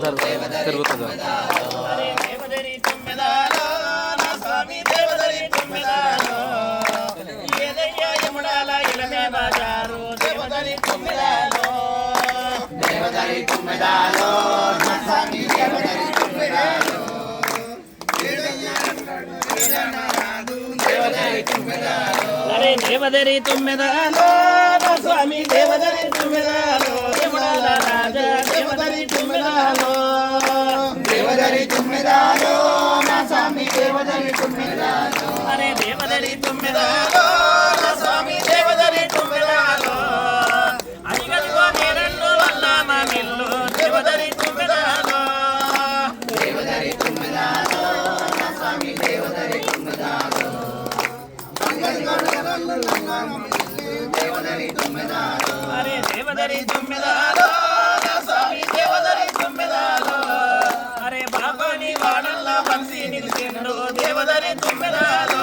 తిరుగుతుంది. అరే దేవదరి తుమ్మెదాలో స్వామి దేవదరి తుమ్మెదాలో యముడాల రాజా దేవదరి తుమ్మెదాలో దేవదరి తుమ్మెదాలో నా స్వామి దేవదరి తుమ్మెదాలో అరే దేవదరి తుమ్మెదాలో నా స్వామి దేవదరి తుమ్మెదాలో అడిగదిగో నేరల్లో వల్ల మా మిల్లు దేవదరి తుమ్మెదాలో దేవదరి తుమ్మెదాలో నా స్వామి దేవదరి తుమ్మెదాలో దేవదరి తుమ్మెదాలో అరే దేవదరి తుమ్మెదాలో నా స్వామి దేవదరి తుమ్మెదాలో అరే బాబాని వాడల్లా వంశీ నిలిచిండు దేవదరి తుమ్మెదాలో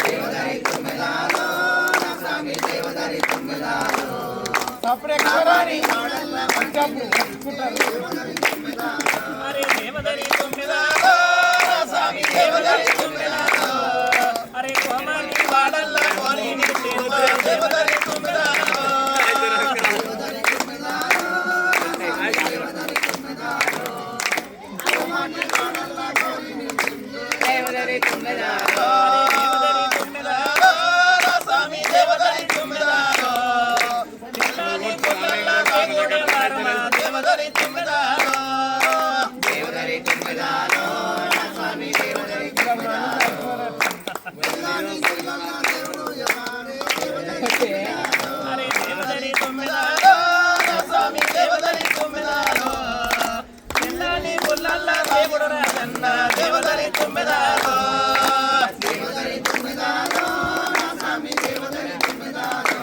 దేవదరి తుమ్మెదాలో నా స్వామి దేవదరి తుమ్మెదాలో అరే దేవదరి తుమ్మెదాలో నా స్వామి దేవదరి తుమ్మెదాలో అరే కోమాని వాడల్లా కోరి నిలిచిండు దేవదరి తుమ్మెదాలో దేవదరి తుమ్మెదాలో దేవదరి తుమ్మెదాలో నా స్వామి దేవదరి తుమ్మెదాలో చిన్నాని పుల్లల్లా దేవుడే వారమా దేవదరి తుమ్మెదాలో దేవదరి తుమ్మెదాలో నా స్వామి దేవదరి తుమ్మెదాలో అరే దేవదరి తుమ్మెదాలో నా స్వామి దేవదరి తుమ్మెదాలో చిన్నాని పుల్లల్లా దేవుడు రాజన్న దేవదరి తుమ్మెదాలో దేవదరి తుమ్మెదాలో నా స్వామి దేవదరి తుమ్మెదాలో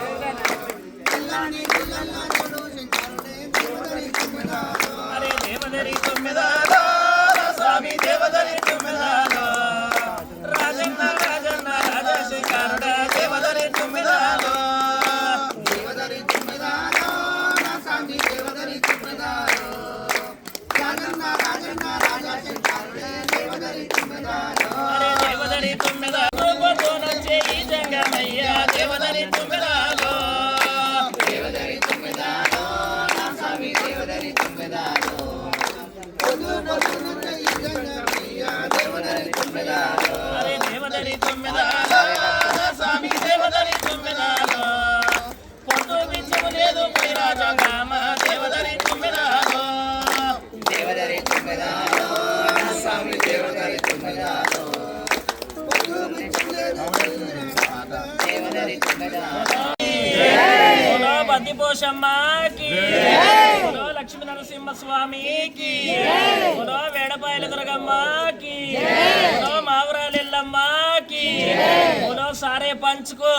అరే దేవదరి తుమ్మెదాలో నా స్వామి దేవదరి తుమ్మెదాలో రాజన్న రాజన్న రాజశేఖరుడ దేవదరి తుమ్మెదాలో దేవదరి తుమ్మెదాలో నా స్వామి దేవదరి తుమ్మెదాలో రాజన్న రాజన్న రాజశేఖరుడే దేవదరి తుమ్మెదాలో అరే దేవదరి తుమ్మెదాలో పోతోనొచ్చే ఈ జంగమయ్య దేవదరి తుమ్మెదాలో దేవదరి తుమ్మెదాలో నా స్వామి దేవదరి తుమ్మెదాలో దేవదరి తుమ్మెదాలో అరే దేవదరి తుమ్మెదాలో నా స్వామి దేవదరి తుమ్మెదాలో పొద్దు బిచ్చము లేదు పోయి రాజంగామ దేవదరి తుమ్మెదాలో దేవదరి తుమ్మెదాలో నా స్వామి దేవదరి తుమ్మెదాలో దేవదరి తుమ్మెదాలో బోలో బద్దిపోషమ్మకి బోలో లక్ష్మీ నరసింహ స్వామికి బోలో వేడపాయల దుర్గమ్మకి బోలో మావురాలెల్లమ్మకి బోలో సారే పంచుకో